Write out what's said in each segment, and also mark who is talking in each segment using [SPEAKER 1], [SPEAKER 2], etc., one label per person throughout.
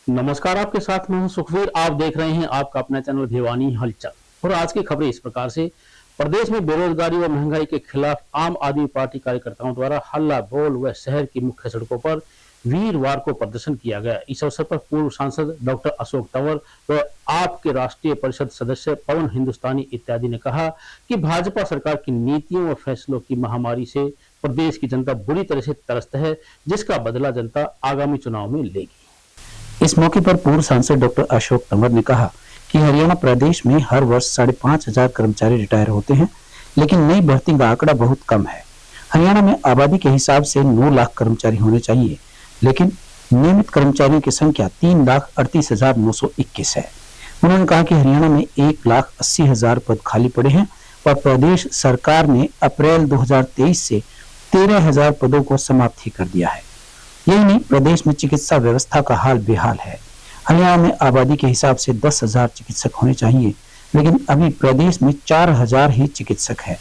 [SPEAKER 1] नमस्कार, आपके साथ मैं हूं सुखवीर। आप देख रहे हैं आपका अपना चैनल भिवानी हलचल। और आज की खबरें इस प्रकार से। प्रदेश में बेरोजगारी व महंगाई के खिलाफ आम आदमी पार्टी कार्यकर्ताओं द्वारा हल्ला बोल व शहर की मुख्य सड़कों पर वीरवार को प्रदर्शन किया गया। इस अवसर पर पूर्व सांसद डॉक्टर अशोक तंवर व आप के राष्ट्रीय परिषद सदस्य पवन हिंदुस्तानी इत्यादि ने कहा कि भाजपा सरकार की नीतियों व फैसलों की महामारी से प्रदेश की जनता बुरी तरह से त्रस्त है, जिसका बदला जनता आगामी चुनाव में लेगी। इस मौके पर पूर्व सांसद डॉक्टर अशोक तंवर ने कहा कि हरियाणा प्रदेश में हर वर्ष 5,500 कर्मचारी रिटायर होते हैं, लेकिन नई भर्ती का आंकड़ा बहुत कम है। हरियाणा में आबादी के हिसाब से 9 लाख कर्मचारी होने चाहिए, लेकिन नियमित कर्मचारियों की संख्या 3,38,921 है। उन्होंने कहा कि हरियाणा में 1,80,000 पद खाली पड़े हैं और प्रदेश सरकार ने अप्रैल 2023 से 13,000 पदों को समाप्त ही कर दिया है। यही नहीं, प्रदेश में चिकित्सा व्यवस्था का हाल बेहाल है। हरियाणा में आबादी के हिसाब से 10,000 चिकित्सक होने चाहिए, लेकिन अभी प्रदेश में 4,000 ही चिकित्सक है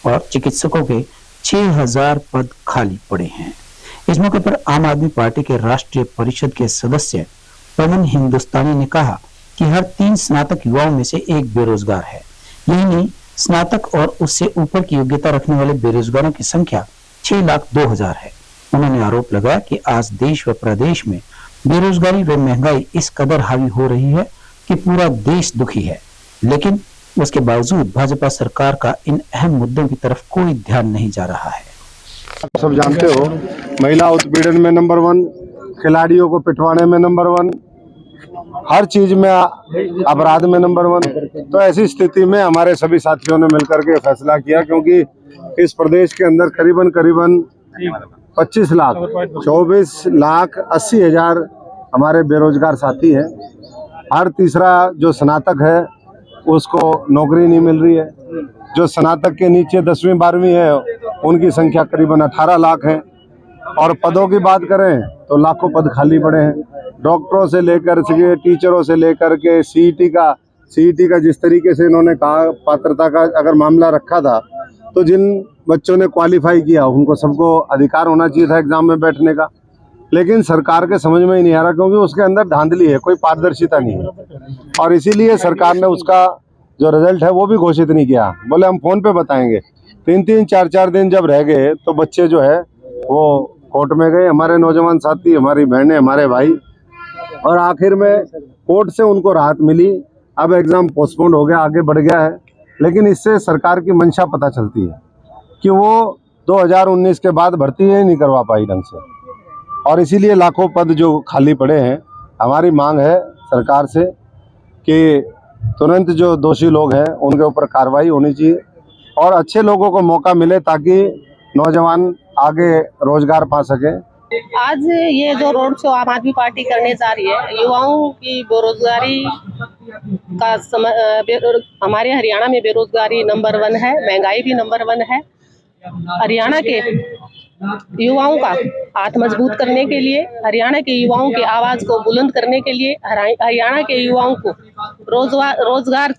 [SPEAKER 1] और चिकित्सकों के 6,000 पद खाली पड़े हैं। इस मौके पर आम आदमी पार्टी के राष्ट्रीय परिषद के सदस्य पवन हिंदुस्तानी ने कहा कि हर 3 स्नातक युवाओं में से एक बेरोजगार है। यही नहीं, स्नातक और उससे ऊपर की योग्यता रखने वाले बेरोजगारों की संख्या 6,02,000 है। उन्होंने आरोप लगाया कि आज देश व प्रदेश में बेरोजगारी व महंगाई इस कदर हावी हो रही है कि पूरा देश दुखी है, लेकिन उसके बावजूद भाजपा सरकार का इन अहम मुद्दों की तरफ कोई ध्यान नहीं जा रहा है।
[SPEAKER 2] आप सब जानते हो, महिला उत्पीड़न में नंबर 1, खिलाड़ियों को पिटवाने में नंबर 1, हर चीज में अपराध में नंबर 1। तो ऐसी स्थिति में हमारे सभी साथियों ने मिलकर के फैसला किया, क्योंकि इस प्रदेश के अंदर करीबन 25 लाख 24,80,000 हमारे बेरोजगार साथी हैं। हर तीसरा जो स्नातक है उसको नौकरी नहीं मिल रही है। जो स्नातक के नीचे 10वीं 12वीं है उनकी संख्या करीबन 18 लाख है। और पदों की बात करें तो लाखों पद खाली पड़े हैं। डॉक्टरों से लेकर के टीचरों से लेकर के सीईटी का जिस तरीके से इन्होंने कहा पात्रता का अगर मामला रखा था, तो जिन बच्चों ने क्वालिफाई किया उनको सबको अधिकार होना चाहिए था एग्जाम में बैठने का, लेकिन सरकार के समझ में ही नहीं आ रहा, क्योंकि उसके अंदर धांधली है, कोई पारदर्शिता नहीं है। और इसीलिए सरकार ने उसका जो रिजल्ट है वो भी घोषित नहीं किया। बोले हम फोन पे बताएंगे। 3-3, 4-4 दिन जब रह गए तो बच्चे जो है वो कोर्ट में गए, हमारे नौजवान साथी, हमारी बहनें, हमारे भाई, और आखिर में कोर्ट से उनको राहत मिली। अब एग्जाम पोस्टपोन हो गया, आगे बढ़ गया है, लेकिन इससे सरकार की मंशा पता चलती है कि वो 2019 के बाद भर्ती ही नहीं करवा पाई ढंग से, और इसीलिए लाखों पद जो खाली पड़े हैं। हमारी मांग है सरकार से कि तुरंत जो दोषी लोग हैं उनके ऊपर कार्रवाई होनी चाहिए और अच्छे लोगों को मौका मिले, ताकि नौजवान आगे रोजगार पा सकें।
[SPEAKER 3] आज ये जो रोड शो आम आदमी पार्टी करने जा रही है, युवाओं की बेरोजगारी का हमारे हरियाणा में बेरोजगारी नंबर 1 है, महंगाई भी नंबर 1 है। हरियाणा के युवाओं का हाथ मजबूत करने के लिए, हरियाणा के युवाओं की आवाज को बुलंद करने के लिए, हरियाणा के युवाओं को रोजगार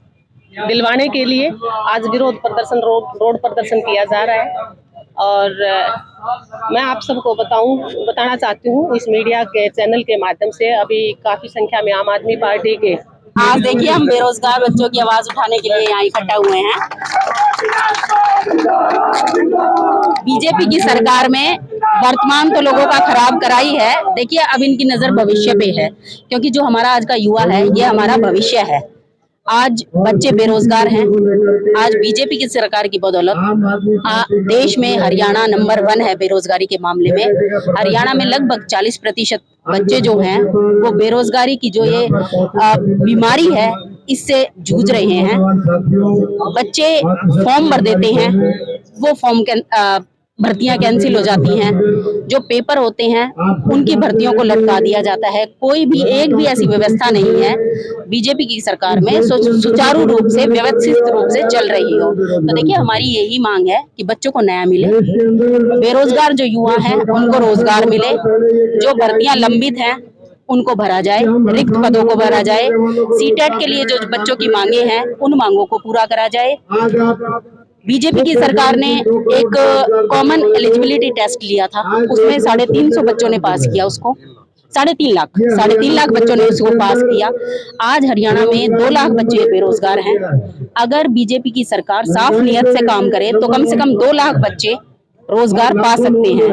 [SPEAKER 3] दिलवाने के लिए आज विरोध प्रदर्शन, रोड प्रदर्शन किया जा रहा है। और मैं आप सबको बताना चाहती हूँ इस मीडिया के चैनल के माध्यम से, अभी काफी संख्या में आम आदमी पार्टी के
[SPEAKER 4] आज देखिए हम बेरोजगार बच्चों की आवाज उठाने के लिए यहाँ इकट्ठा हुए हैं। बीजेपी की सरकार में वर्तमान तो लोगों का खराब कराई है। देखिए अब इनकी नजर भविष्य पे है, क्योंकि जो हमारा आज का युवा है ये हमारा भविष्य है। आज बच्चे बेरोजगार हैं। आज बीजेपी की सरकार की बदौलत देश में हरियाणा नंबर 1 है बेरोजगारी के मामले में। हरियाणा में लगभग 40% बच्चे जो हैं वो बेरोजगारी की जो ये बीमारी है इससे जूझ रहे हैं। बच्चे फॉर्म भर देते हैं, वो फॉर्म के भर्तियां कैंसिल हो जाती हैं। जो पेपर होते हैं उनकी भर्तियों को लटका दिया जाता है। कोई भी एक भी ऐसी व्यवस्था नहीं है बीजेपी की सरकार में सुचारू रूप से, व्यवस्थित रूप से चल रही हो। तो देखिए हमारी यही मांग है कि बच्चों को न्याय मिले, बेरोजगार जो युवा हैं उनको रोजगार मिले, जो भर्तियां लंबित हैं उनको भरा जाए, रिक्त पदों को भरा जाए, सीटेट के लिए जो बच्चों की मांगे हैं उन मांगों को पूरा करा जाए। बीजेपी की सरकार ने एक कॉमन एलिजिबिलिटी टेस्ट लिया था, उसमें 350 बच्चों ने पास किया उसको। साढ़े तीन लाख बच्चों ने उसको पास किया। आज हरियाणा में 2 लाख बच्चे बेरोजगार हैं। अगर बीजेपी की सरकार साफ नियत से काम करे तो कम से कम 2 लाख बच्चे रोजगार पा सकते हैं।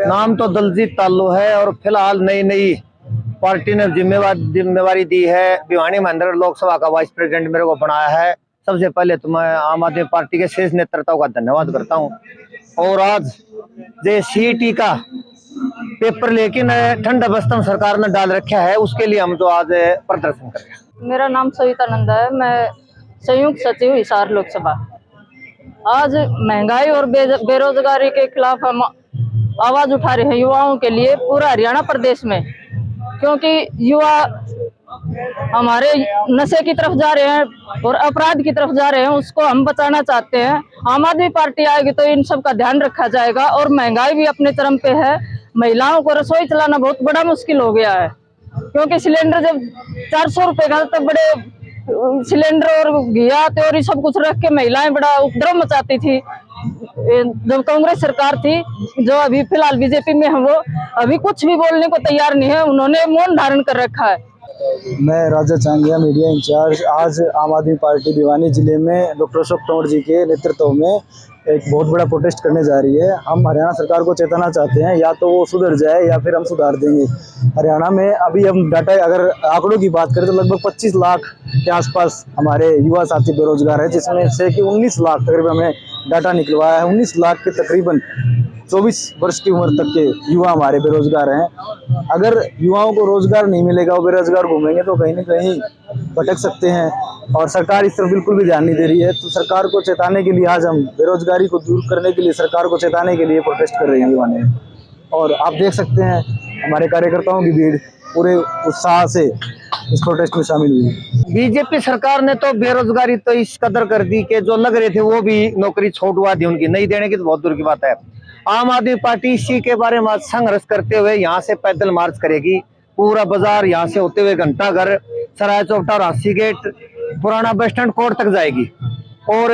[SPEAKER 5] नाम तो दलजीत ताल्लू है और फिलहाल नई पार्टी ने जिम्मेवारी दी है। भिवानी महेंद्र लोकसभा का वाइस प्रेसिडेंट मेरे को बनाया है। सबसे पहले तो मैं आम आदमी पार्टी के शीर्ष नेतृत्व का धन्यवाद करता हूं। और आज जो सीईटी का पेपर लेकिन ठंडा बस्ता सरकार ने डाल रखा है, उसके लिए हम तो आज प्रदर्शन कर रहे हैं।
[SPEAKER 6] मेरा नाम सविता नंदा है, मैं संयुक्त सचिव हिसार लोकसभा। आज महंगाई और बेरोजगारी के खिलाफ हम आवाज उठा रहे हैं युवाओं के लिए पूरा हरियाणा प्रदेश में, क्योंकि युवा हमारे नशे की तरफ जा रहे हैं और अपराध की तरफ जा रहे हैं, उसको हम बचाना चाहते हैं। आम आदमी पार्टी आएगी तो इन सब का ध्यान रखा जाएगा। और महंगाई भी अपने चरम पे है, महिलाओं को रसोई चलाना बहुत बड़ा मुश्किल हो गया है, क्योंकि सिलेंडर जब 400 रुपए का, तब बड़े सिलेंडर और घिया त्योरी सब कुछ रख के महिलाएं बड़ा उपद्रव मचाती थी जब कांग्रेस सरकार थी। जो अभी फिलहाल बीजेपी में है वो अभी कुछ भी बोलने को तैयार नहीं है, उन्होंने मौन धारण कर रखा है।
[SPEAKER 7] मैं राजा चांगिया, मीडिया इंचार्ज। आज आम आदमी पार्टी भिवानी जिले में डॉक्टर अशोक तंवर जी के नेतृत्व में एक बहुत बड़ा प्रोटेस्ट करने जा रही है। हम हरियाणा सरकार को चेताना चाहते हैं, या तो वो सुधर जाए या फिर हम सुधार देंगे। हरियाणा में अभी हम डाटा अगर आंकड़ों की बात करें तो लगभग 25 लाख के आसपास हमारे युवा साथी बेरोजगार है, जिसमें से कि 19 लाख तकरीबन हमने डाटा निकलवाया है। 19 लाख के तकरीबन 24 वर्ष की उम्र तक के युवा हमारे बेरोजगार हैं। अगर युवाओं को रोजगार नहीं मिलेगा, वो बेरोजगार घूमेंगे तो कहीं ना कहीं भटक सकते हैं, और सरकार इस तरफ बिल्कुल भी ध्यान नहीं दे रही है। तो सरकार को चेताने के लिए आज हम बेरोजगारी को दूर करने के लिए सरकार को चेताने के लिए प्रोटेस्ट कर रहे हैं भिवानी में। और आप देख सकते हैं हमारे कार्यकर्ताओं की भीड़ पूरे उत्साह से इस प्रोटेस्ट में शामिल हुई।
[SPEAKER 5] बीजेपी सरकार ने तो बेरोजगारी तो इस कदर कर दी कि जो लग रहे थे वो भी नौकरी छूटवा दी, उनकी नहीं देने की तो बहुत दूर की बात है। आम आदमी पार्टी इसी के बारे में संघर्ष करते हुए यहाँ से पैदल मार्च करेगी। पूरा बाजार यहाँ से होते हुए घंटाघर, सराय चौपटा और हासी गेट, पुराना बस स्टैंड, कोर्ट तक जाएगी। और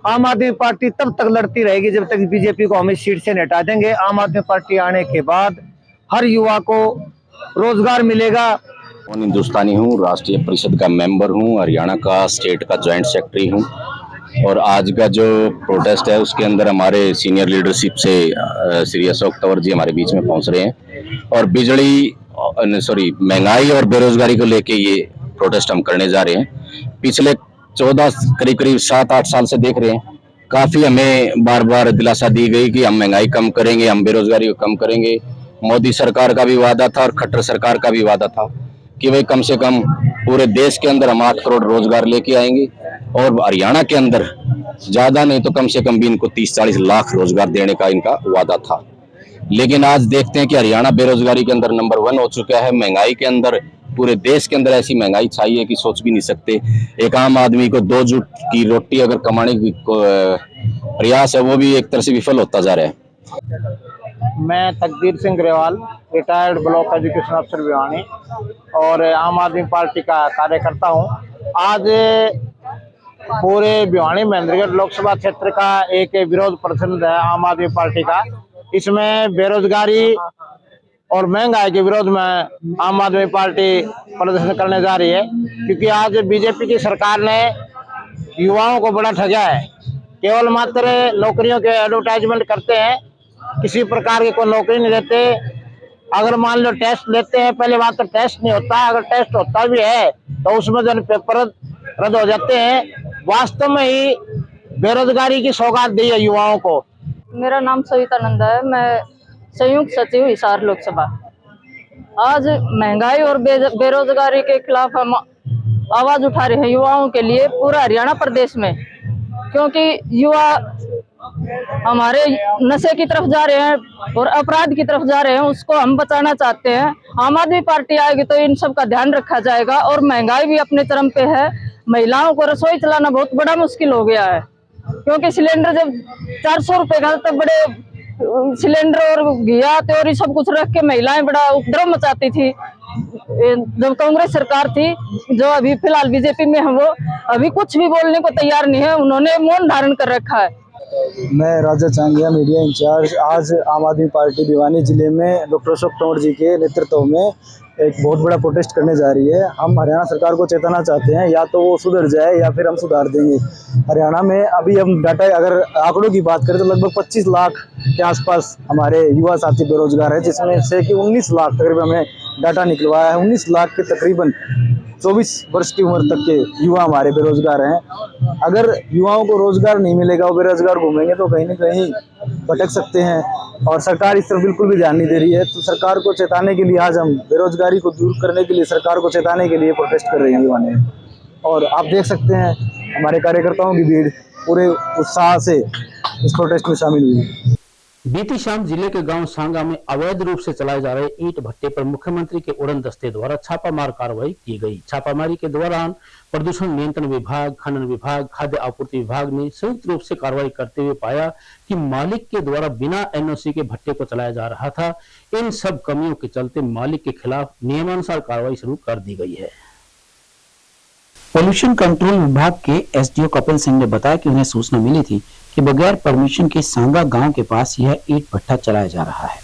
[SPEAKER 5] आम आदमी पार्टी तब तक लड़ती रहेगी जब तक बीजेपी को हम इस सीट से हटा देंगे। आम आदमी पार्टी आने के बाद हर युवा को रोजगार मिलेगा।
[SPEAKER 8] हिंदुस्तानी हूँ, राष्ट्रीय परिषद का मेंबर हूँ, हरियाणा का स्टेट का जॉइंट सेक्रेटरी हूँ। और आज का जो प्रोटेस्ट है उसके अंदर हमारे सीनियर लीडरशिप से श्री अशोक तंवर जी हमारे बीच में पहुंच रहे हैं, और महंगाई और बेरोजगारी को लेके ये प्रोटेस्ट हम करने जा रहे हैं। पिछले 14 करीब 7-8 साल से देख रहे हैं, काफी हमें बार बार दिलासा दी गई कि हम महंगाई कम करेंगे, हम बेरोजगारी को कम करेंगे। मोदी सरकार का भी वादा था और खट्टर सरकार का भी वादा था कि भाई कम से कम पूरे देश के अंदर हम 8 करोड़ रोजगार लेके आएंगे, और हरियाणा के अंदर ज्यादा नहीं तो कम से कम भी इनको 30-40 लाख रोजगार देने का इनका वादा था। लेकिन आज देखते हैं कि हरियाणा बेरोजगारी के अंदर नंबर 1 हो चुका है। महंगाई के अंदर पूरे देश के अंदर ऐसी महंगाई छाई है कि सोच भी नहीं सकते। एक आम आदमी को 2 जूट की रोटी अगर कमाने की प्रयास है, वो भी एक तरह से विफल होता जा रहा है।
[SPEAKER 5] मैं तकदीर Singh Grewal, retired block education अफसर भिवानी और आम आदमी पार्टी का कार्यकर्ता हूं। आज पूरे भिवानी महेंद्रगढ़ लोकसभा क्षेत्र का एक विरोध प्रदर्शन है आम आदमी पार्टी का। इसमें बेरोजगारी और महंगाई के विरोध में आम आदमी पार्टी प्रदर्शन करने जा रही है, क्योंकि आज बीजेपी की सरकार ने युवाओं को बड़ा ठगा है। केवल मात्र नौकरियों के एडवर्टाइजमेंट करते हैं, किसी प्रकार की कोई नौकरी नहीं देते। अगर मान लो टेस्ट लेते हैं, पहले बात तो टेस्ट नहीं होता, अगर टेस्ट होता भी है तो उसमें जो पेपर रद्द हो जाते हैं। वास्तव में ही बेरोजगारी की सौगात दी है युवाओं को।
[SPEAKER 6] मेरा नाम सविता नंदा है, मैं संयुक्त सचिव हिसार लोकसभा। आज महंगाई और बेरोजगारी के खिलाफ हम आवाज उठा रहे हैं युवाओं के लिए पूरा हरियाणा प्रदेश में, क्योंकि युवा हमारे नशे की तरफ जा रहे हैं और अपराध की तरफ जा रहे हैं, उसको हम बचाना चाहते हैं। आम आदमी पार्टी आएगी तो इन सब का ध्यान रखा जाएगा। और महंगाई भी अपने चरम पे है, महिलाओं को रसोई चलाना बहुत बड़ा मुश्किल हो गया है, क्योंकि सिलेंडर जब 400 रुपए का, तब बड़े सिलेंडर और घिया त्योरी सब कुछ रख के महिलाएं बड़ा उपद्रव मचाती थी जब कांग्रेस सरकार थी। जो अभी फिलहाल बीजेपी में है वो अभी कुछ भी बोलने को तैयार नहीं है, उन्होंने मौन धारण कर रखा है।
[SPEAKER 7] मैं राजा चांगिया, मीडिया इंचार्ज। आज आम आदमी पार्टी भिवानी जिले में डॉक्टर अशोक तंवर जी के नेतृत्व में एक बहुत बड़ा प्रोटेस्ट करने जा रही है। हम हरियाणा सरकार को चेताना चाहते हैं, या तो वो सुधर जाए या फिर हम सुधार देंगे। हरियाणा में अभी हम डाटा अगर आंकड़ों की बात करें तो लगभग 25 लाख के आसपास हमारे युवा साथी बेरोजगार हैं, जिसमें से कि 19 लाख तकरीबन हमने डाटा निकलवाया है। 19 लाख के तकरीबन 24 वर्ष की उम्र तक के युवा हमारे बेरोजगार हैं। अगर युवाओं को रोजगार नहीं मिलेगा, वो बेरोजगार घूमेंगे तो कहीं न कहीं भटक सकते हैं, और सरकार इस तरफ बिल्कुल भी ध्यान नहीं दे रही है। तो सरकार को चेताने के लिए आज हम बेरोजगारी को दूर करने के लिए, सरकार को चेताने के लिए प्रोटेस्ट कर रहे हैं भिवानी में। और आप देख सकते हैं हमारे कार्यकर्ताओं की भीड़ पूरे उत्साह से इस प्रोटेस्ट में शामिल हुई है।
[SPEAKER 1] बीती शाम जिले के गांव सांगा में अवैध रूप से चलाए जा रहे ईंट भट्टे पर मुख्यमंत्री के उड़न दस्ते द्वारा छापामार कार्रवाई की गई। छापामारी के दौरान प्रदूषण नियंत्रण विभाग, खनन विभाग, खाद्य आपूर्ति विभाग ने संयुक्त रूप से कार्रवाई करते हुए पाया कि मालिक के द्वारा बिना एनओसी के भट्टे को चलाया जा रहा था। इन सब कमियों के चलते मालिक के खिलाफ नियमानुसार कार्रवाई शुरू कर दी गई है।
[SPEAKER 9] पोल्यूशन कंट्रोल विभाग के एसडीओ कपिल सिंह ने बताया कि उन्हें सूचना मिली थी कि बगैर परमिशन के सांगा गांव के पास यह ईंट भट्टा चलाया जा रहा है।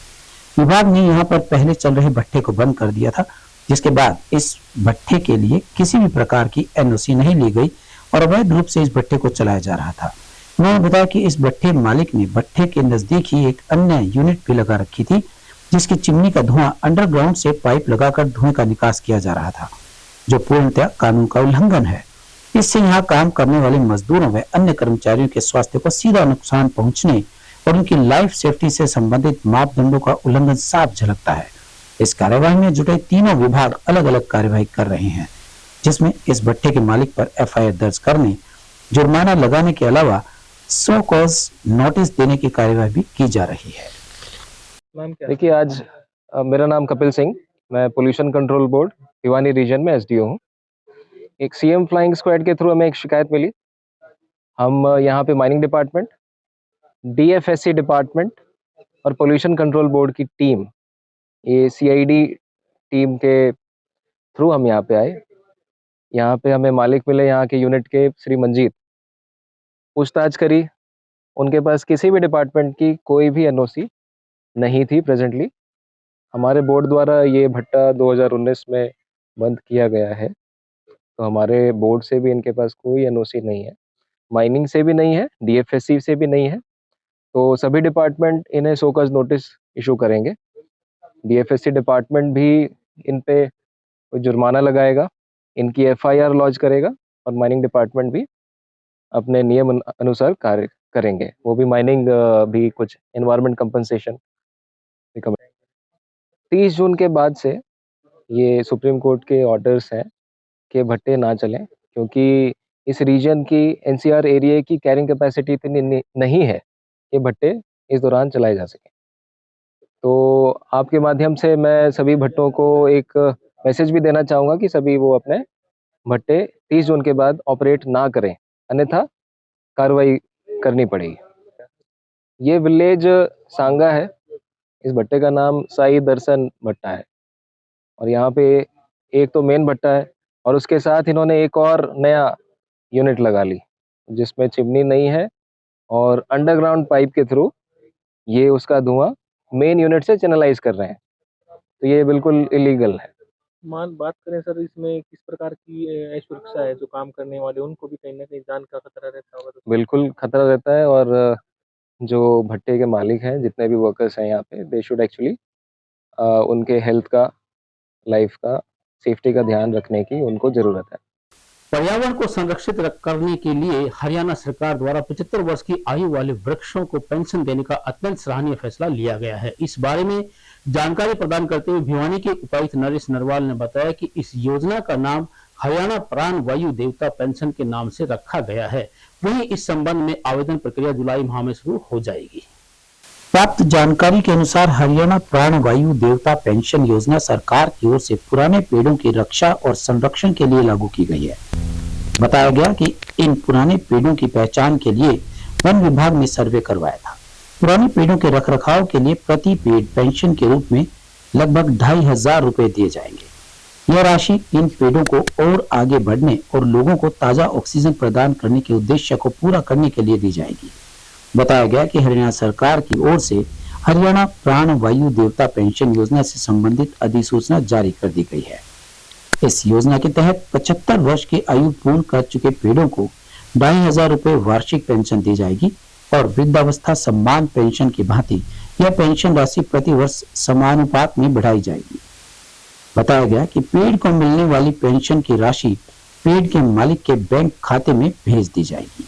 [SPEAKER 9] विभाग ने यहां पर पहले चल रहे भट्टे को बंद कर दिया था, जिसके बाद इस भट्टे के लिए किसी भी प्रकार की एनओसी नहीं ली गई और अवैध रूप से इस भट्टे को चलाया जा रहा था। उन्होंने बताया कि इस भट्टे मालिक ने भट्टे के नजदीक ही एक अन्य यूनिट भी लगा रखी थी, जिसकी चिमनी का धुआं अंडरग्राउंड से पाइप लगाकर धुएं का निकास किया जा रहा था, जो पूर्णतः कानून का उल्लंघन है। इससे यहाँ काम करने वाले मजदूरों व अन्य कर्मचारियों के स्वास्थ्य को सीधा नुकसान पहुंचने और उनकी लाइफ सेफ्टी से संबंधित मापदंडों का उल्लंघन साफ झलकता है। इस कार्यवाही में जुटे तीनों विभाग अलग अलग कार्यवाही कर रहे हैं, जिसमें इस भट्टे के मालिक पर एफआईआर दर्ज करने, जुर्माना लगाने के अलावा सो कॉज नोटिस देने की कार्यवाही भी की जा रही है।
[SPEAKER 10] देखिए, आज मेरा नाम कपिल सिंह, मैं pollution control board Bhiwani region में एसडीओ हूँ। एक सीएम फ्लाइंग स्क्वाड के थ्रू हमें एक शिकायत मिली। हम यहाँ पे माइनिंग डिपार्टमेंट, डीएफएससी डिपार्टमेंट और पोल्यूशन कंट्रोल बोर्ड की टीम, ये सीआईडी टीम के थ्रू हम यहाँ पे आए। यहाँ पे हमें मालिक मिले यहाँ के यूनिट के, श्री मंजीत। पूछताछ करी, उनके पास किसी भी डिपार्टमेंट की कोई भी एनओसी नहीं थी प्रेजेंटली। हमारे बोर्ड द्वारा ये भट्टा 2019 में बंद किया गया है, तो हमारे बोर्ड से भी इनके पास कोई एनओसी नहीं है, माइनिंग से भी नहीं है, डीएफएससी से भी नहीं है। तो सभी डिपार्टमेंट इन्हें शोकॉज नोटिस इशू करेंगे। डीएफएससी डिपार्टमेंट भी इन पे कोई जुर्माना लगाएगा, इनकी एफआईआर लॉन्च करेगा, और माइनिंग डिपार्टमेंट भी अपने नियम अनुसार कार्य करेंगे। वो भी माइनिंग भी कुछ एनवायरमेंट कंपनसेशन रिकमेंड। 30 जून के बाद से ये सुप्रीम कोर्ट के ऑर्डर्स हैं कि भट्टे ना चलें, क्योंकि इस रीजन की एनसीआर एरिया की कैरिंग कैपेसिटी इतनी नहीं है कि भट्टे इस दौरान चलाए जा सकें। तो आपके माध्यम से मैं सभी भट्टों को एक मैसेज भी देना चाहूँगा कि सभी वो अपने भट्टे 30 जून के बाद ऑपरेट ना करें, अन्यथा कार्रवाई करनी पड़ेगी। ये विलेज सांगा है, इस भट्टे का नाम साई दर्शन भट्टा है, और यहाँ पे एक तो मेन भट्टा है और उसके साथ इन्होंने एक और नया यूनिट लगा ली, जिसमें चिमनी नहीं है, और अंडरग्राउंड पाइप के थ्रू ये उसका धुआं मेन यूनिट से चैनलाइज कर रहे हैं। तो ये बिल्कुल इलीगल है।
[SPEAKER 11] बात करें सर, इसमें किस प्रकार की सुरक्षा है? जो काम करने वाले उनको भी कहीं ना कहीं जान का खतरा रहता होगा? तो
[SPEAKER 10] बिल्कुल खतरा रहता है, और जो भट्टे के मालिक हैं, जितने भी वर्कर्स हैं यहाँ पे, दे शुड एक्चुअली उनके हेल्थ का, लाइफ का, सेफ्टी का ध्यान रखने की उनको जरूरत है।
[SPEAKER 1] पर्यावरण को संरक्षित करने के लिए हरियाणा सरकार द्वारा 75 वर्ष की आयु वाले वृक्षों को पेंशन देने का अत्यंत सराहनीय फैसला लिया गया है। इस बारे में जानकारी प्रदान करते हुए भिवानी के उपायुक्त नरेश नरवाल ने बताया कि इस योजना का नाम हरियाणा प्राण वायु देवता पेंशन के नाम से रखा गया है। वहीं इस संबंध में आवेदन प्रक्रिया जुलाई माह में शुरू हो जाएगी।
[SPEAKER 9] प्राप्त जानकारी के अनुसार हरियाणा प्राण वायु देवता पेंशन योजना सरकार की ओर से पुराने पेड़ों की रक्षा और संरक्षण के लिए लागू की गई है। बताया गया कि इन पुराने पेड़ों की पहचान के लिए वन विभाग ने सर्वे करवाया था। पुराने पेड़ों के रखरखाव के लिए प्रति पेड़ पेंशन के रूप में लगभग 2500 रुपए दिए जाएंगे। यह राशि इन पेड़ों को और आगे बढ़ने और लोगों को ताजा ऑक्सीजन प्रदान करने के उद्देश्य को पूरा करने के लिए दी जाएगी। बताया गया कि हरियाणा सरकार की ओर से हरियाणा प्राण वायु देवता पेंशन योजना से संबंधित अधिसूचना जारी कर दी गई है। इस योजना के तहत 75 वर्ष की आयु पूर्ण कर चुके पेड़ों को 2,500 रुपए वार्षिक पेंशन दी जाएगी और वृद्धावस्था सम्मान पेंशन की भांति यह पेंशन राशि प्रति वर्ष समानुपात में बढ़ाई जाएगी। बताया गया कि पेड़ को मिलने वाली पेंशन की राशि पेड़ के मालिक के बैंक खाते में भेज दी जाएगी।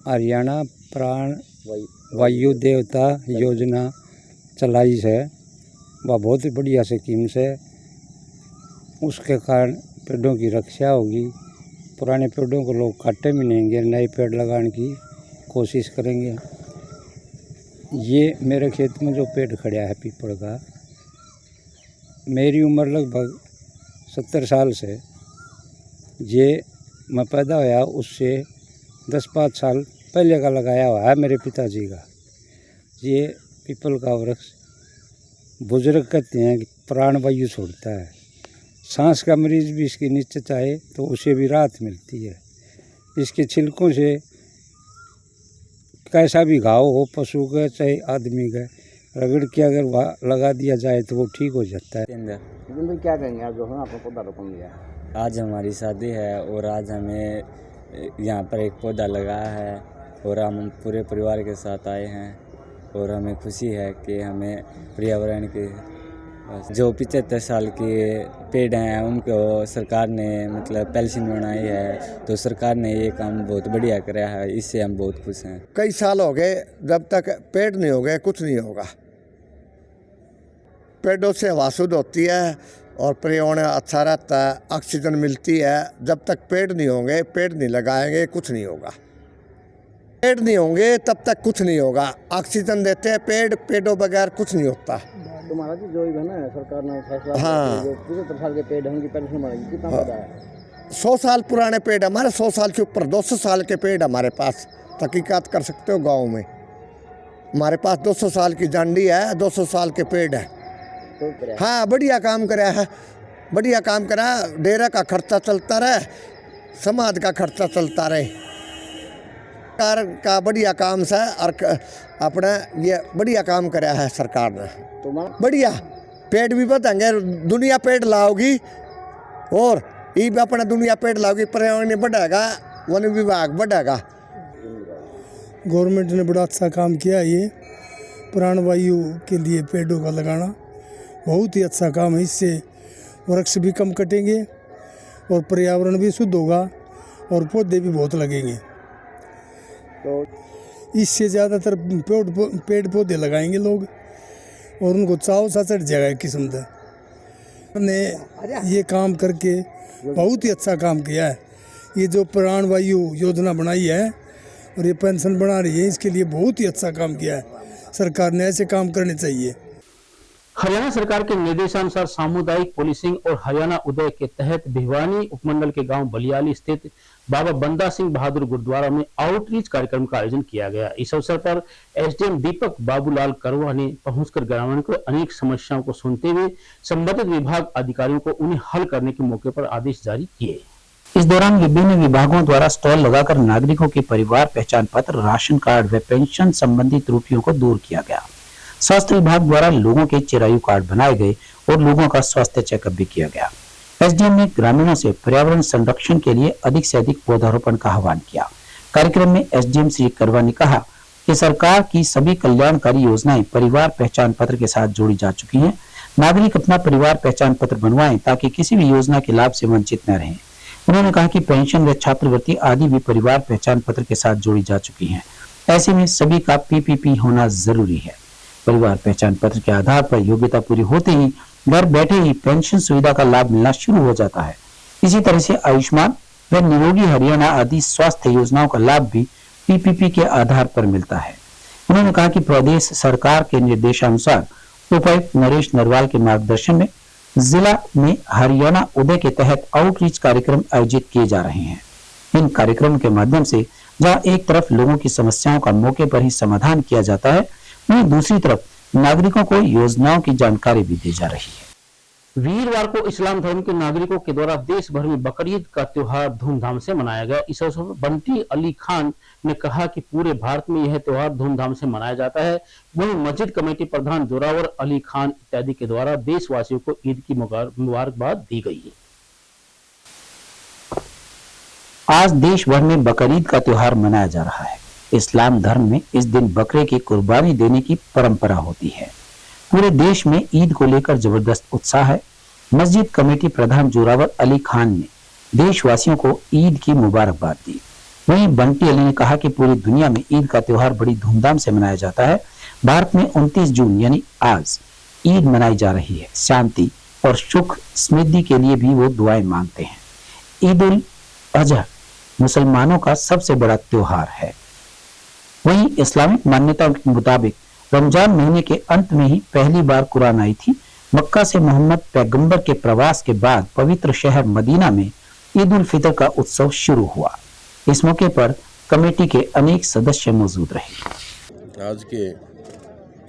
[SPEAKER 12] हरियाणा प्राण वायु देवता योजना चलाई है, वह बहुत ही बढ़िया स्कीम है। उसके कारण पेड़ों की रक्षा होगी, पुराने पेड़ों को लोग काटे भी नहीं, नए पेड़ लगाने की कोशिश करेंगे। ये मेरे खेत में जो पेड़ खड़ा है पीपल का, मेरी उम्र लगभग 70 साल से, ये मैं पैदा होया उससे 10-5 साल पहले का लगाया हुआ है मेरे पिताजी का। ये पीपल का वृक्ष बुजुर्ग कहते हैं कि प्राण वायु छोड़ता है। सांस का मरीज भी इसके नीचे चाहे तो उसे भी राहत मिलती है। इसके छिलकों से कैसा भी घाव हो, पशु का चाहे आदमी का, रगड़ के अगर लगा दिया जाए तो वो ठीक हो जाता है।
[SPEAKER 5] क्या कहेंगे आप जो आपको पौधा रोपण लिया?
[SPEAKER 13] आज हमारी शादी है और आज हमें यहाँ पर एक पौधा लगाया है और हम पूरे परिवार के साथ आए हैं और हमें खुशी है कि हमें पर्यावरण के जो 75 साल के पेड़ हैं उनको सरकार ने मतलब पेंशन बनाई है, तो सरकार ने ये काम बहुत बढ़िया कराया है, इससे हम बहुत खुश हैं।
[SPEAKER 14] कई साल हो गए, जब तक पेड़ नहीं हो गए कुछ नहीं होगा। पेड़ों से हवा शुद्ध होती है और पर्यावरण अच्छा रहता है, ऑक्सीजन मिलती है। जब तक पेड़ नहीं होंगे, पेड़ नहीं लगाएंगे, कुछ नहीं होगा। पेड़ नहीं होंगे तब तक कुछ नहीं होगा। ऑक्सीजन देते हैं पेड़, पेड़ों बगैर कुछ नहीं होता।
[SPEAKER 5] तुम्हारा जो है ना सरकार ने फैसला,
[SPEAKER 14] हाँ,
[SPEAKER 5] 75 साल के पेड़ होंगे पेंशन मिलेगी, कितना फायदा है?
[SPEAKER 14] 100 साल पुराने पेड़ हमारे, 100 साल के ऊपर 200 साल के पेड़ हमारे पास, तहकीकात कर सकते हो गाँव में। हमारे पास 200 साल की जांडी है, 200 साल के पेड़ है। हाँ, बढ़िया काम करा है, बढ़िया काम करा। डेरा का खर्चा चलता रहे, समाज का खर्चा चलता रहे। सरकार का बढ़िया काम से और अपना ये बढ़िया काम करा है सरकार ने। बढ़िया पेड़ भी बढ़ेंगे, दुनिया पेड़ लाओगी और ये भी अपना दुनिया पेड़ लाओगी, पर्यावरण बढ़ेगा, वन विभाग बढ़ेगा।
[SPEAKER 15] गवर्नमेंट ने बड़ा अच्छा काम किया। ये प्राण वायु के लिए पेड़ों का लगाना बहुत ही अच्छा काम है। इससे वृक्ष भी कम कटेंगे और पर्यावरण भी शुद्ध होगा और पौधे भी बहुत लगेंगे। तो इससे ज़्यादातर पेड़ पौधे लगाएंगे लोग और उनको चाव सा चढ़ जाएगा एक किस्म का। ने ये काम करके बहुत ही अच्छा काम किया है। ये जो प्राण वायु योजना बनाई है और ये पेंशन बना रही है, इसके लिए बहुत ही अच्छा काम किया है। सरकार ने ऐसे काम करने चाहिए।
[SPEAKER 1] हरियाणा सरकार के निर्देशानुसार सामुदायिक पुलिसिंग और हरियाणा उदय के तहत भिवानी उपमंडल के गांव बलियाली स्थित बाबा बंदा सिंह बहादुर गुरुद्वारा में आउटरीच कार्यक्रम का आयोजन किया गया। इस अवसर पर एसडीएम दीपक बाबूलाल करवा ने पहुंचकर ग्रामीणों को अनेक समस्याओं को सुनते हुए संबंधित विभाग अधिकारियों को उन्हें हल करने के मौके पर आदेश जारी किए।
[SPEAKER 9] इस दौरान विभिन्न विभागों द्वारा स्टॉल लगाकर नागरिकों के परिवार पहचान पत्र, राशन कार्ड व पेंशन संबंधी त्रुटियों को दूर किया गया। स्वास्थ्य विभाग द्वारा लोगों के चिरायु कार्ड बनाए गए और लोगों का स्वास्थ्य चेकअप भी किया गया। एसडीएम ने ग्रामीणों से पर्यावरण संरक्षण के लिए अधिक से अधिक पौधारोपण का आह्वान किया। कार्यक्रम में एसडीएम श्री करवा ने कहा कि सरकार की सभी कल्याणकारी योजनाएं परिवार पहचान पत्र के साथ जोड़ी जा चुकी हैं। नागरिक अपना परिवार पहचान पत्र बनवाएं ताकि किसी भी योजना के लाभ से वंचित न रहें। उन्होंने कहा कि पेंशन व छात्रवृत्ति आदि भी परिवार पहचान पत्र के साथ जोड़ी जा चुकी हैं। ऐसे में सभी का पीपीपी होना जरूरी है। परिवार पहचान पत्र के आधार पर योग्यता पूरी होते ही घर बैठे ही पेंशन सुविधा का लाभ मिलना शुरू हो जाता है। इसी तरह से आयुष्मान व निरोगी हरियाणा आदि स्वास्थ्य योजनाओं का लाभ भी पीपीपी के आधार पर मिलता है। उन्होंने कहा कि प्रदेश सरकार के निर्देशानुसार उपायुक्त नरेश नरवाल के मार्गदर्शन में जिला में हरियाणा उदय के तहत आउटरीच कार्यक्रम आयोजित किए जा रहे हैं। इन कार्यक्रमों के माध्यम से जहां एक तरफ लोगों की समस्याओं का मौके पर ही समाधान किया जाता है, वहीं दूसरी तरफ नागरिकों को योजनाओं की जानकारी भी दी जा रही है।
[SPEAKER 1] वीरवार को इस्लाम धर्म के नागरिकों के द्वारा देश भर में बकरीद का त्योहार धूमधाम से मनाया गया। इस अवसर पर बंटी अली खान ने कहा कि पूरे भारत में यह त्योहार धूमधाम से मनाया जाता है। वहीं मस्जिद कमेटी प्रधान जोरावर अली खान इत्यादि के द्वारा देशवासियों को ईद की मुबारकबाद दी गई है।
[SPEAKER 9] आज देश भर में बकरीद का त्योहार मनाया जा रहा है। इस्लाम धर्म में इस दिन बकरे की कुर्बानी देने की परंपरा होती है। पूरे देश में ईद को लेकर जबरदस्त उत्साह है। मस्जिद कमेटी प्रधान जोरावर अली खान ने देशवासियों को ईद की मुबारकबाद दी। वहीं बंटी अली ने कहा कि पूरी दुनिया में ईद का त्योहार बड़ी धूमधाम से मनाया जाता है। भारत में 29 जून यानी आज ईद मनाई जा रही है। शांति और सुख समृद्धि के लिए भी वो दुआएं मांगते हैं। ईद उल अजहा मुसलमानों का सबसे बड़ा त्योहार है। वहीं इस्लामिक मान्यताओं के मुताबिक रमजान महीने के अंत में ही पहली बार कुरान आई थी। मक्का से मोहम्मद पैगंबर के प्रवास के बाद पवित्र शहर मदीना में ईद उल फितर का उत्सव शुरू हुआ। इस मौके पर कमेटी के अनेक सदस्य मौजूद रहे।
[SPEAKER 16] आज के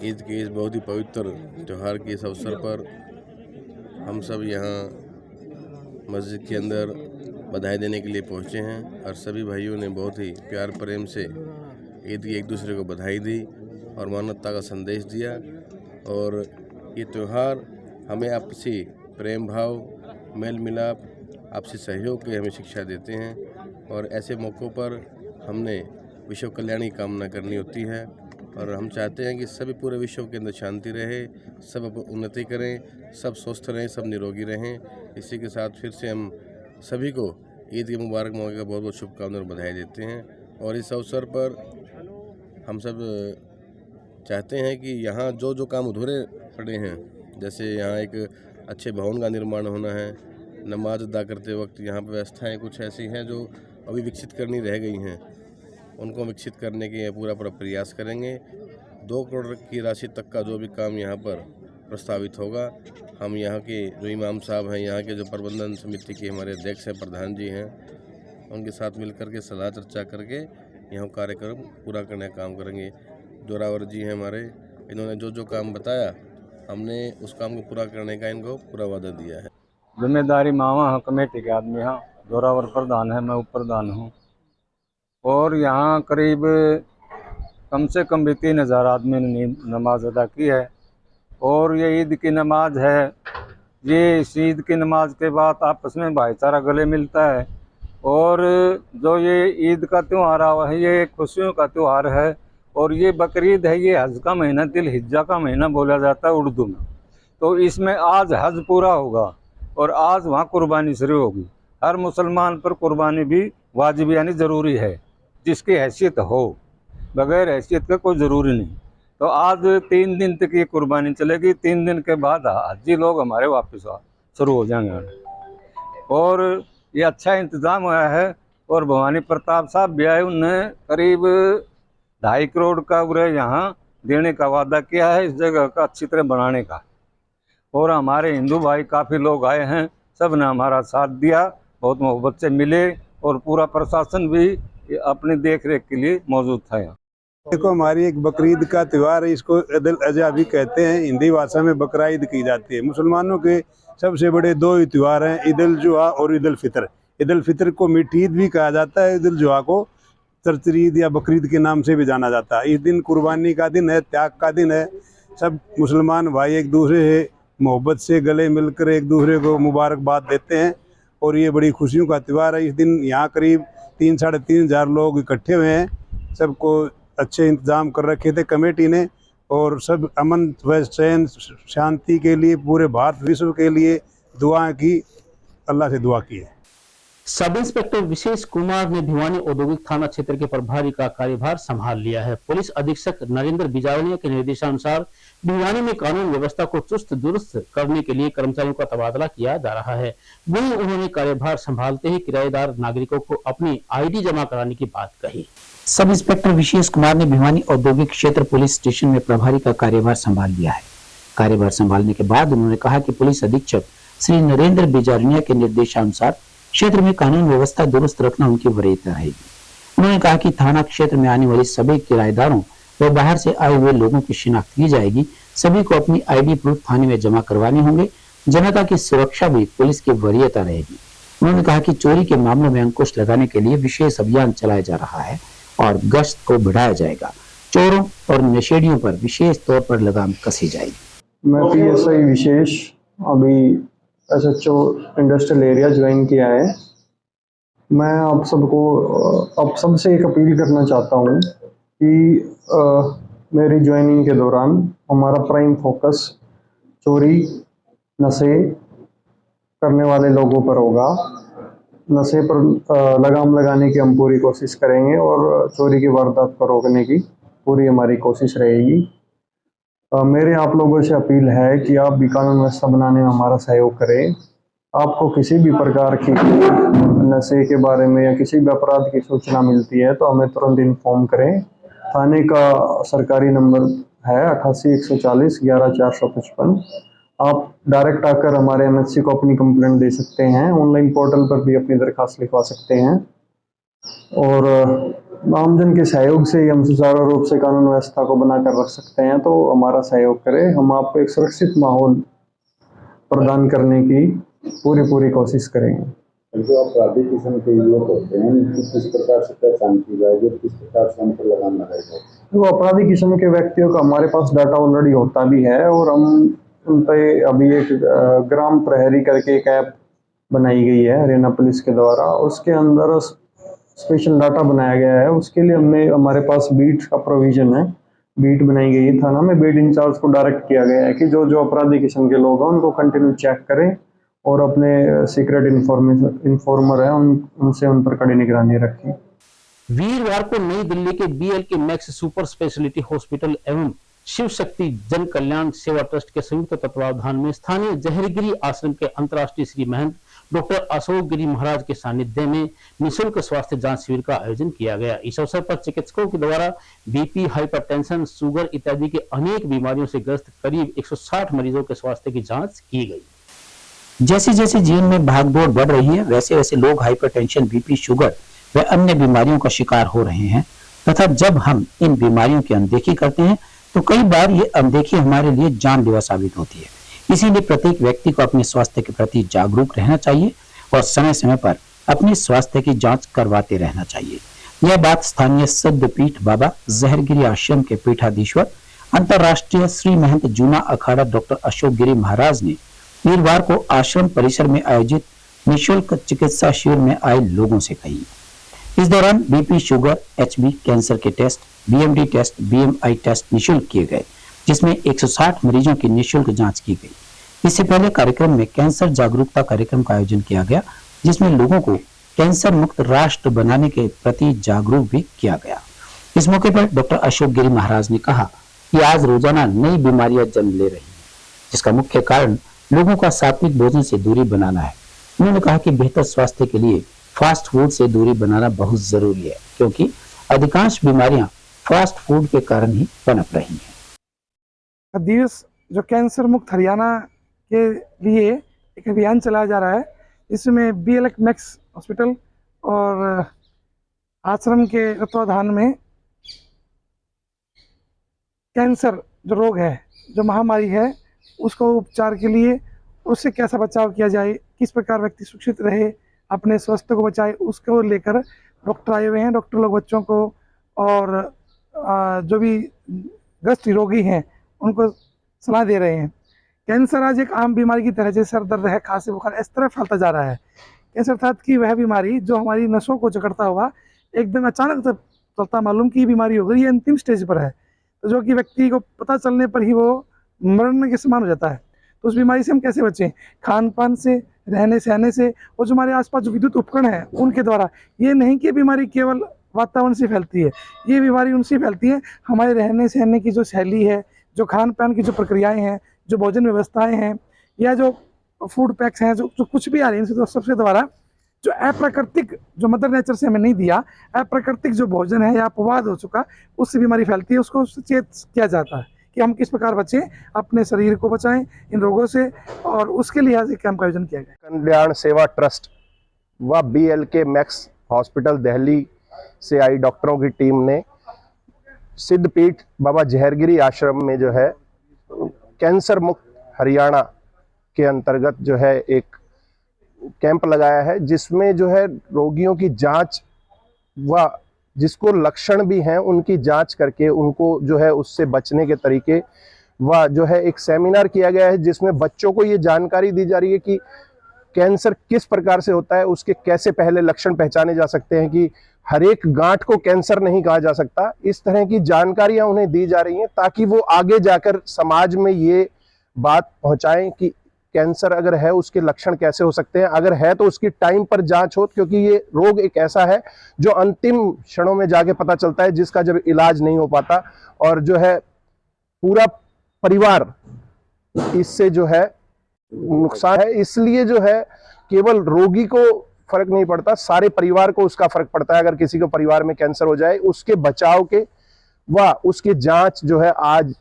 [SPEAKER 16] ईद के इस बहुत ही पवित्र त्यौहार के इस अवसर पर हम सब यहाँ मस्जिद के अंदर बधाई देने के लिए पहुँचे हैं और सभी भाइयों ने बहुत ही प्यार प्रेम से ईद की एक दूसरे को बधाई दी और मानवता का संदेश दिया। और ये त्यौहार हमें आपसी प्रेम भाव, मेल मिलाप, आपसी सहयोग की हमें शिक्षा देते हैं और ऐसे मौक़ों पर हमने विश्व कल्याण की कामना करनी होती है और हम चाहते हैं कि सभी पूरे विश्व के अंदर शांति रहे, सब उन्नति करें, सब स्वस्थ रहें, सब निरोगी रहें। इसी के साथ फिर से हम सभी को ईद के मुबारक मौके का बहुत बहुत शुभकामनाएं और बधाई देते हैं। और इस अवसर पर हम सब चाहते हैं कि यहाँ जो जो काम अधूरे पड़े हैं, जैसे यहाँ एक अच्छे भवन का निर्माण होना है, नमाज अदा करते वक्त यहाँ पर व्यवस्थाएँ कुछ ऐसी हैं जो अभी विकसित करनी रह गई हैं, उनको विकसित करने के पूरा प्रयास करेंगे। 2 करोड़ की राशि तक का जो भी काम यहाँ पर प्रस्तावित होगा, हम यहाँ के जो इमाम साहब हैं, यहाँ के जो प्रबंधन समिति के हमारे अध्यक्ष हैं, प्रधान जी हैं, उनके साथ मिलकर के सलाह चर्चा करके यहाँ कार्यक्रम पूरा करने का काम करेंगे। जोरावर जी हैं हमारे, इन्होंने जो जो काम बताया हमने उस काम को पूरा करने का इनको पूरा वादा दिया है।
[SPEAKER 12] जिम्मेदारी मावा हाँ कमेटी के आदमी हाँ, जोरावर प्रधान है, मैं उप प्रधान हूँ और यहाँ करीब कम से कम भी 3000 आदमी ने नमाज अदा की है। और ये ईद की नमाज है, ये इस ईद की नमाज के बाद आपस में भाईचारा गले मिलता है। और जो ये ईद का त्यौहार आवा है, ये खुशियों का त्यौहार है और ये बकरीद है, ये हज का महीना तिल हिज्जा का महीना बोला जाता है उर्दू में। तो इसमें आज हज पूरा होगा और आज वहाँ कुर्बानी शुरू होगी। हर मुसलमान पर कुर्बानी भी वाजिब यानी ज़रूरी है, जिसकी हैसियत हो, बगैर हैसियत का कोई ज़रूरी नहीं। तो आज 3 दिन तक ये कुर्बानी चलेगी। 3 दिन के बाद हाजी लोग हमारे वापस शुरू हो जाएंगे और ये अच्छा इंतज़ाम हुआ है। और भवानी प्रताप साहब भी आए, उनने करीब 2.5 करोड़ का उरे यहाँ देने का वादा किया है, इस जगह का अच्छी तरह बनाने का। और हमारे हिंदू भाई काफ़ी लोग आए हैं, सब ने हमारा साथ दिया, बहुत मोहब्बत से मिले और पूरा प्रशासन भी अपनी देख रेख के लिए मौजूद था यहाँ।
[SPEAKER 17] देखो, हमारी एक बकरीद का त्यौहार है, इसको ईद उल अजहा भी कहते हैं, हिंदी भाषा में बकरा ईद की जाती है। मुसलमानों के सबसे बड़े 2 ही त्यौहार हैं, ईद उल जुहा और ईद उल फितर। ईद उल फितर को मीठी ईद भी कहा जाता है, ईद उल जुहा को तरतरी ईद या बकरीद के नाम से भी जाना जाता है। इस दिन कुर्बानी का दिन है, त्याग का दिन है। सब मुसलमान भाई एक दूसरे से मोहब्बत से गले मिलकर एक दूसरे को मुबारकबाद देते हैं और ये बड़ी खुशियों का त्यौहार है। इस दिन यहाँ करीब 3-3.5 हज़ार लोग इकट्ठे हुए हैं। सबको अच्छे इंतज़ाम कर रखे थे कमेटी ने और सब अमन व चैन शांति के लिए पूरे भारत विश्व के लिए दुआ की, अल्लाह से दुआ की है।
[SPEAKER 1] सब इंस्पेक्टर विशेष कुमार ने भिवानी औद्योगिक थाना क्षेत्र के प्रभारी का कार्यभार संभाल लिया है। पुलिस अधीक्षक नरेंद्र बिजावलिया के निर्देशानुसार भिवानी में कानून व्यवस्था को चुस्त दुरुस्त करने के लिए कर्मचारियों का तबादला किया जा रहा है। वहीं उन्होंने कार्यभार संभालते ही किराएदार नागरिकों को अपनी आईडी जमा कराने की बात कही।
[SPEAKER 9] सब इंस्पेक्टर विशेष कुमार ने भिवानी औद्योगिक क्षेत्र पुलिस स्टेशन में प्रभारी का कार्यभार संभाल लिया है। कार्यभार संभालने के बाद उन्होंने कहा कि पुलिस अधीक्षक श्री नरेंद्र बिजावलिया के निर्देशानुसार क्षेत्र में कानून व्यवस्था दुरुस्त रखना उनकी वरीयता रहेगी। उन्होंने कहा कि थाना क्षेत्र में आने वाले सभी किराएदारों व बाहर से आए हुए लोगों की शिनाख्त की जाएगी। सभी को अपनी आईडी प्रूफ थाने में जमा करवाने होंगे। जनता की सुरक्षा भी पुलिस की वरीयता रहेगी। उन्होंने कहा कि चोरी के मामलों में अंकुश लगाने के लिए विशेष अभियान चलाया जा रहा है और गश्त को बढ़ाया जाएगा। चोरों और नशेड़ियों पर विशेष तौर पर लगाम कसी जाएगी।
[SPEAKER 7] मैं PSI विशेष अभी SHO इंडस्ट्रियल एरिया ज्वाइन किया है। मैं आप सबसे एक अपील करना चाहता हूँ कि मेरी ज्वाइनिंग के दौरान हमारा प्राइम फोकस चोरी नशे करने वाले लोगों पर होगा। नशे पर लगाम लगाने की हम पूरी कोशिश करेंगे और चोरी की वारदात को रोकने की पूरी हमारी कोशिश रहेगी। मेरे आप लोगों से अपील है कि आप भी कानून व्यवस्था बनाने में हमारा सहयोग करें। आपको किसी भी प्रकार की नशे के बारे में या किसी भी अपराध की सूचना मिलती है तो हमें तुरंत इन्फॉर्म करें। थाने का सरकारी नंबर है 88 140 11 455। आप डायरेक्ट आकर हमारे MHC को अपनी कंप्लेंट दे सकते हैं। ऑनलाइन पोर्टल पर भी अपनी दरखास्त लिखवा सकते हैं और आमजन के सहयोग से हम सुचारू रूप से कानून व्यवस्था को बनाकर रख सकते हैं। तो हमारा सहयोग करें। हम आपको एक सुरक्षित माहौल प्रदान करने की पूरी कोशिश करेंगे।
[SPEAKER 18] जो आपराधिक किस्म के युवक होते हैं उनकी किस प्रकार से पहचान की जाएगी, किस प्रकार से उन पर लगाम लगाई जाएगी?
[SPEAKER 7] तो अपराधी किस्म के व्यक्तियों का हमारे पास डाटा ऑलरेडी होता भी है और हम उन पे अभी एक ग्राम प्रहरी करके एक ऐप बनाई गई है हरियाणा पुलिस के द्वारा। उसके अंदर स्पेशल डाटा बनाया गया है। उसके लिए हमारे पास बीट का प्रोविजन है। बीट बनाई गई है थाना में। बीट इंचार्ज को डायरेक्ट किया गया है कि जो अपराधी किस्म के लोग हैं उनको कंटिन्यू चेक करें और अपने सीक्रेट इन्फॉर्मर है उनसे उन पर कड़ी निगरानी रखें।
[SPEAKER 1] वीरवार को नई दिल्ली के BLK max super speciality hospital एवं शिव शक्ति जन कल्याण सेवा ट्रस्ट के संयुक्त तत्वावधान में स्थानीय जहरगिरी आश्रम के अंतर्राष्ट्रीय श्री महंत डॉक्टर अशोक गिरी महाराज के सानिध्य में निःशुल्क स्वास्थ्य जांच शिविर का आयोजन किया गया। इस अवसर पर चिकित्सकों के द्वारा BP, हाइपरटेंशन, शुगर इत्यादि के अनेक बीमारियों से ग्रस्त करीब 160 मरीजों के स्वास्थ्य की जांच की गई।
[SPEAKER 9] जैसे जैसे जीवन में भागदौड़ बढ़ रही है वैसे वैसे लोग हाइपरटेंशन, BP, शुगर व अन्य बीमारियों का शिकार हो रहे हैं तथा जब हम इन बीमारियों की अनदेखी करते हैं तो कई बार ये अनदेखी हमारे लिए जानलेवा साबित होती है। इसीलिए प्रत्येक व्यक्ति को अपने स्वास्थ्य के प्रति जागरूक रहना चाहिए और समय समय पर अपने स्वास्थ्य की जांच करवाते रहना चाहिए। यह बात स्थानीय सिद्धपीठ बाबा जहरगिरी आश्रम के पीठाधीश्वर अंतर्राष्ट्रीय श्री महंत जूना अखाड़ा डॉक्टर अशोक गिरी महाराज ने वीरवार को आश्रम परिसर में आयोजित निःशुल्क चिकित्सा शिविर में आए लोगों से कही। इस दौरान BP, शुगर, HB, कैंसर के test, BMD test, BMI test निःशुल्क किए गए, जिसमें 160 मरीजों की निःशुल्क जांच की गई। इससे पहले कार्यक्रम में कैंसर जागरूकता कार्यक्रम का आयोजन किया गया, जिसमें लोगों को कैंसर मुक्त राष्ट्र बनाने के प्रति जागरूक भी किया गया। इस मौके पर डॉक्टर अशोक गिरी महाराज ने कहा कि आज रोजाना नई बीमारियां जन्म ले रही हैं, जिसका मुख्य कारण लोगों का सात्विक भोजन से दूरी बनाना है। उन्होंने कहा कि बेहतर स्वास्थ्य के लिए फास्ट फूड से दूरी बनाना बहुत जरूरी है, क्योंकि अधिकांश बीमारियां फास्ट फूड के कारण ही पनप रही हैं।
[SPEAKER 19] दिवस जो कैंसर मुक्त हरियाणा के लिए एक अभियान चलाया जा रहा है, इसमें BLK मैक्स हॉस्पिटल और आश्रम के तत्वाधान में कैंसर जो रोग है, जो महामारी है, उसको उपचार के लिए उससे कैसा बचाव किया जाए, किस प्रकार व्यक्ति सुरक्षित रहे, अपने स्वास्थ्य को बचाए, उसको लेकर डॉक्टर आए हुए हैं। डॉक्टर लोग बच्चों को और जो भी ग्रस्त रोगी हैं उनको सलाह दे रहे हैं। कैंसर आज एक आम बीमारी की तरह, जैसे सर दर्द है, खांसी, बुखार, इस तरह फैलता जा रहा है। कैंसर अर्थात की वह बीमारी जो हमारी नसों को जकड़ता हुआ एकदम अचानक चलता मालूम कि ये बीमारी हो गई, ये अंतिम स्टेज पर है, तो जो कि व्यक्ति को पता चलने पर ही वो मरने के समान हो जाता है। तो उस बीमारी से हम कैसे बचें? खान पान से, रहने सहने से, और जो हमारे आसपास जो विद्युत उपकरण हैं उनके द्वारा। ये नहीं कि बीमारी केवल वातावरण से फैलती है, ये बीमारी उनसे फैलती है हमारे रहने सहने की जो शैली है, जो खान पान की जो प्रक्रियाएं हैं, जो भोजन व्यवस्थाएं हैं, या जो फूड पैक्स हैं, जो कुछ भी आ रही है, इनसे सबसे द्वारा जो अप्राकृतिक, जो मदर नेचर से हमें नहीं दिया, अप्राकृतिक जो भोजन है या अपवाद हो चुका, उससे बीमारी फैलती है। उसको सचेत किया जाता है कि हम किस प्रकार बचें, अपने शरीर को बचाएं इन रोगों से, और उसके लिए आज एक कैंप का आयोजन किया गया।
[SPEAKER 20] कल्याण सेवा ट्रस्ट व BLK मैक्स हॉस्पिटल दिल्ली से आई डॉक्टरों की टीम ने सिद्धपीठ बाबा जहरगिरी आश्रम में जो है कैंसर मुक्त हरियाणा के अंतर्गत जो है एक कैंप लगाया है, जिसमें जो है रोगियों की जांच व जिसको लक्षण भी हैं उनकी जांच करके उनको जो है उससे बचने के तरीके व जो है एक सेमिनार किया गया है, जिसमें बच्चों को ये जानकारी दी जा रही है कि कैंसर किस प्रकार से होता है, उसके कैसे पहले लक्षण पहचाने जा सकते हैं, कि हर एक गांठ को कैंसर नहीं कहा जा सकता। इस तरह की जानकारियां उन्हें दी जा रही हैं ताकि वो आगे जाकर समाज में ये बात पहुंचाएं कि कैंसर अगर है उसके लक्षण कैसे हो सकते हैं, अगर है तो उसकी टाइम पर जांच हो, क्योंकि ये रोग एक ऐसा है जो अंतिम क्षणों में जाके पता चलता है, जिसका जब इलाज नहीं हो पाता और जो है पूरा परिवार इससे जो है नुकसान है। इसलिए जो है केवल रोगी को फर्क नहीं पड़ता, सारे परिवार को उसका फर्क पड़ता है। अगर किसी को परिवार में कैंसर हो जाए, उसके बचाव के व उसकी जांच जो है आज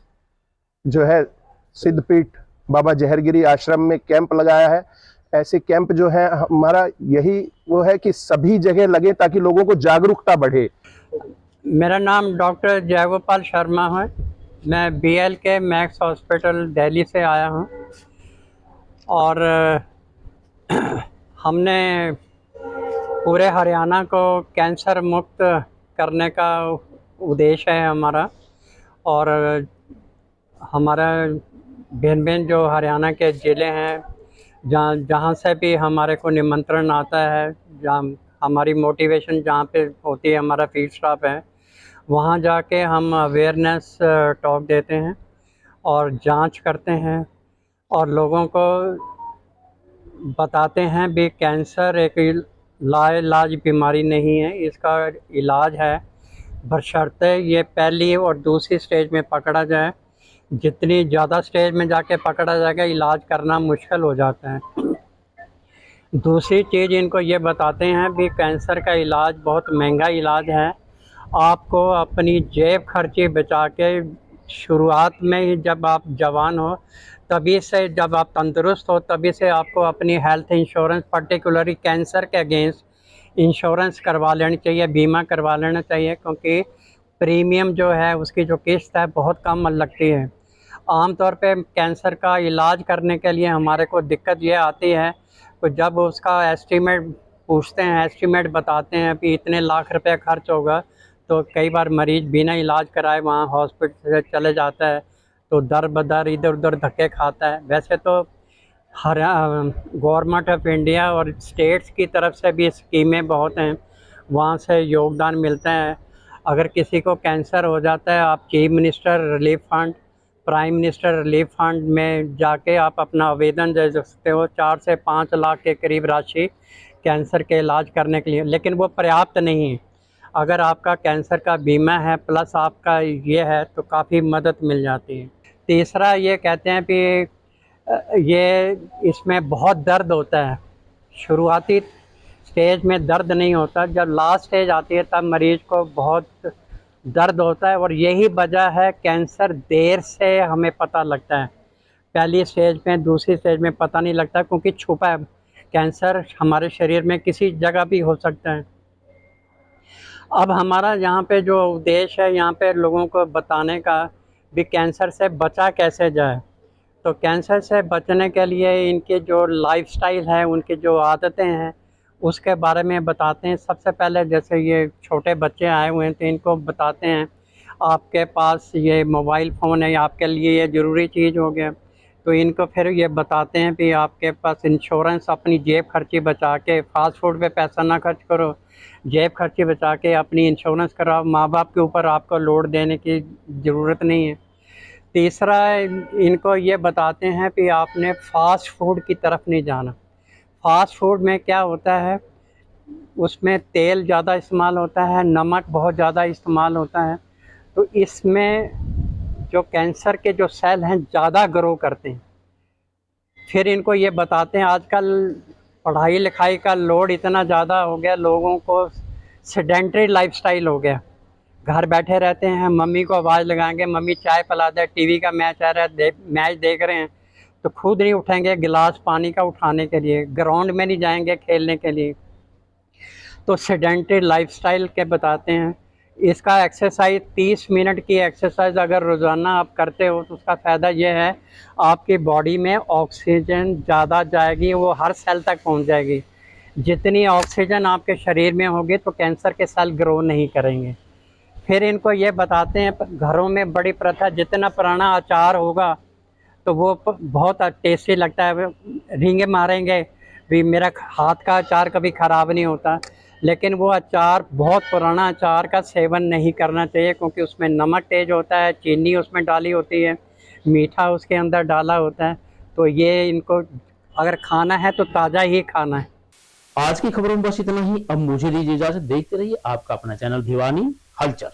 [SPEAKER 20] जो है सिद्धपीठ बाबा जहरगिरी आश्रम में कैंप लगाया है। ऐसे कैंप जो है हमारा यही वो है कि सभी जगह लगे ताकि लोगों को जागरूकता बढ़े।
[SPEAKER 21] मेरा नाम डॉक्टर जयगोपाल शर्मा है। मैं BLK मैक्स हॉस्पिटल दिल्ली से आया हूँ और हमने पूरे हरियाणा को कैंसर मुक्त करने का उद्देश्य है हमारा। और हमारा भिन्न जो हरियाणा के ज़िले हैं, जहाँ से भी हमारे को निमंत्रण आता है, जहाँ हमारी मोटिवेशन जहाँ पे होती है, हमारा फील्ड स्टाफ है, वहाँ जाके हम अवेयरनेस टॉक देते हैं और जांच करते हैं और लोगों को बताते हैं भी कैंसर एक लाइलाज बीमारी नहीं है, इसका इलाज है, बशर्ते ये पहली और दूसरी स्टेज में पकड़ा जाए। जितनी ज़्यादा स्टेज में जाके पकड़ा जाएगा, इलाज करना मुश्किल हो जाता है। दूसरी चीज़ इनको ये बताते हैं भी कैंसर का इलाज बहुत महंगा इलाज है। आपको अपनी जेब खर्ची बचा के शुरुआत में ही, जब आप जवान हो तभी से, जब आप तंदुरुस्त हो तभी से आपको अपनी हेल्थ इंश्योरेंस, पर्टिकुलरली कैंसर के अगेंस्ट इंश्योरेंस करवा लेनी चाहिए, बीमा करवा लेना चाहिए, क्योंकि प्रीमियम जो है उसकी जो किस्त है बहुत कम लगती है। आमतौर पे कैंसर का इलाज करने के लिए हमारे को दिक्कत ये आती है कि जब उसका एस्टीमेट पूछते हैं, एस्टीमेट बताते हैं कि इतने लाख रुपए खर्च होगा, तो कई बार मरीज़ बिना इलाज कराए वहाँ हॉस्पिटल से चले जाता है, तो दर बदर इधर उधर धक्के खाता है। वैसे तो गवर्नमेंट ऑफ इंडिया और स्टेट्स की तरफ से भी स्कीमें बहुत हैं, वहाँ से योगदान मिलते हैं। अगर किसी को कैंसर हो जाता है, आप chief minister relief fund, prime minister relief fund में जाके आप अपना आवेदन दे सकते हो। 4 से 5 लाख के करीब राशि कैंसर के इलाज करने के लिए, लेकिन वो पर्याप्त नहीं है। अगर आपका कैंसर का बीमा है प्लस आपका ये है तो काफ़ी मदद मिल जाती है। तीसरा ये कहते हैं कि ये इसमें बहुत दर्द होता है। शुरुआती स्टेज में दर्द नहीं होता, जब लास्ट स्टेज आती है तब मरीज़ को बहुत दर्द होता है, और यही वजह है कैंसर देर से हमें पता लगता है। पहली स्टेज में, दूसरी स्टेज में पता नहीं लगता, क्योंकि छुपा है। कैंसर हमारे शरीर में किसी जगह भी हो सकता है। अब हमारा यहाँ पे जो उद्देश्य है, यहाँ पे लोगों को बताने का भी कैंसर से बचा कैसे जाए। तो कैंसर से बचने के लिए इनके जो लाइफस्टाइल है, उनकी जो आदतें हैं, उसके बारे में बताते हैं। सबसे पहले जैसे ये छोटे बच्चे आए हुए हैं तो इनको बताते हैं आपके पास ये मोबाइल फ़ोन है, आपके लिए ये ज़रूरी चीज़ हो गया। तो इनको फिर ये बताते हैं कि आपके पास इंश्योरेंस, अपनी जेब खर्ची बचा के, फास्ट फूड पे पैसा ना खर्च करो, जेब खर्ची बचा के अपनी इंश्योरेंस कराओ। माँ बाप के ऊपर आपको लोड देने की ज़रूरत नहीं है। तीसरा इनको ये बताते हैं कि आपने फ़ास्ट फूड की तरफ नहीं जाना। फ़ास्ट फूड में क्या होता है, उसमें तेल ज़्यादा इस्तेमाल होता है, नमक बहुत ज़्यादा इस्तेमाल होता है, तो इसमें जो कैंसर के जो सेल हैं ज़्यादा ग्रो करते हैं। फिर इनको ये बताते हैं आजकल पढ़ाई लिखाई का लोड इतना ज़्यादा हो गया, लोगों को सेडेंटरी लाइफस्टाइल हो गया, घर बैठे रहते हैं, मम्मी को आवाज़ लगाएंगे, मम्मी चाय पिला दे, टीवी का मैच आ रहा है, मैच देख रहे हैं तो खुद नहीं उठेंगे गिलास पानी का उठाने के लिए, ग्राउंड में नहीं जाएंगे खेलने के लिए। तो सेडेंटरी लाइफस्टाइल के बताते हैं इसका एक्सरसाइज 30 मिनट की एक्सरसाइज अगर रोज़ाना आप करते हो तो उसका फ़ायदा ये है आपकी बॉडी में ऑक्सीजन ज़्यादा जाएगी, वो हर सेल तक पहुंच जाएगी। जितनी ऑक्सीजन आपके शरीर में होगी तो कैंसर के सेल ग्रो नहीं करेंगे। फिर इनको ये बताते हैं घरों में बड़ी प्रथा, जितना पुराना अचार होगा तो वो बहुत टेस्टी लगता है, रींगे मारेंगे भी मेरा हाथ का अचार कभी ख़राब नहीं होता, लेकिन वो अचार बहुत पुराना अचार का सेवन नहीं करना चाहिए क्योंकि उसमें नमक तेज होता है, चीनी उसमें डाली होती है, मीठा उसके अंदर डाला होता है। तो ये इनको अगर खाना है तो ताज़ा ही खाना है।
[SPEAKER 1] आज की खबरों में बस इतना ही। अब मुझे दीजिए इजाजत। देखते रहिए आपका अपना चैनल भिवानी हलचल।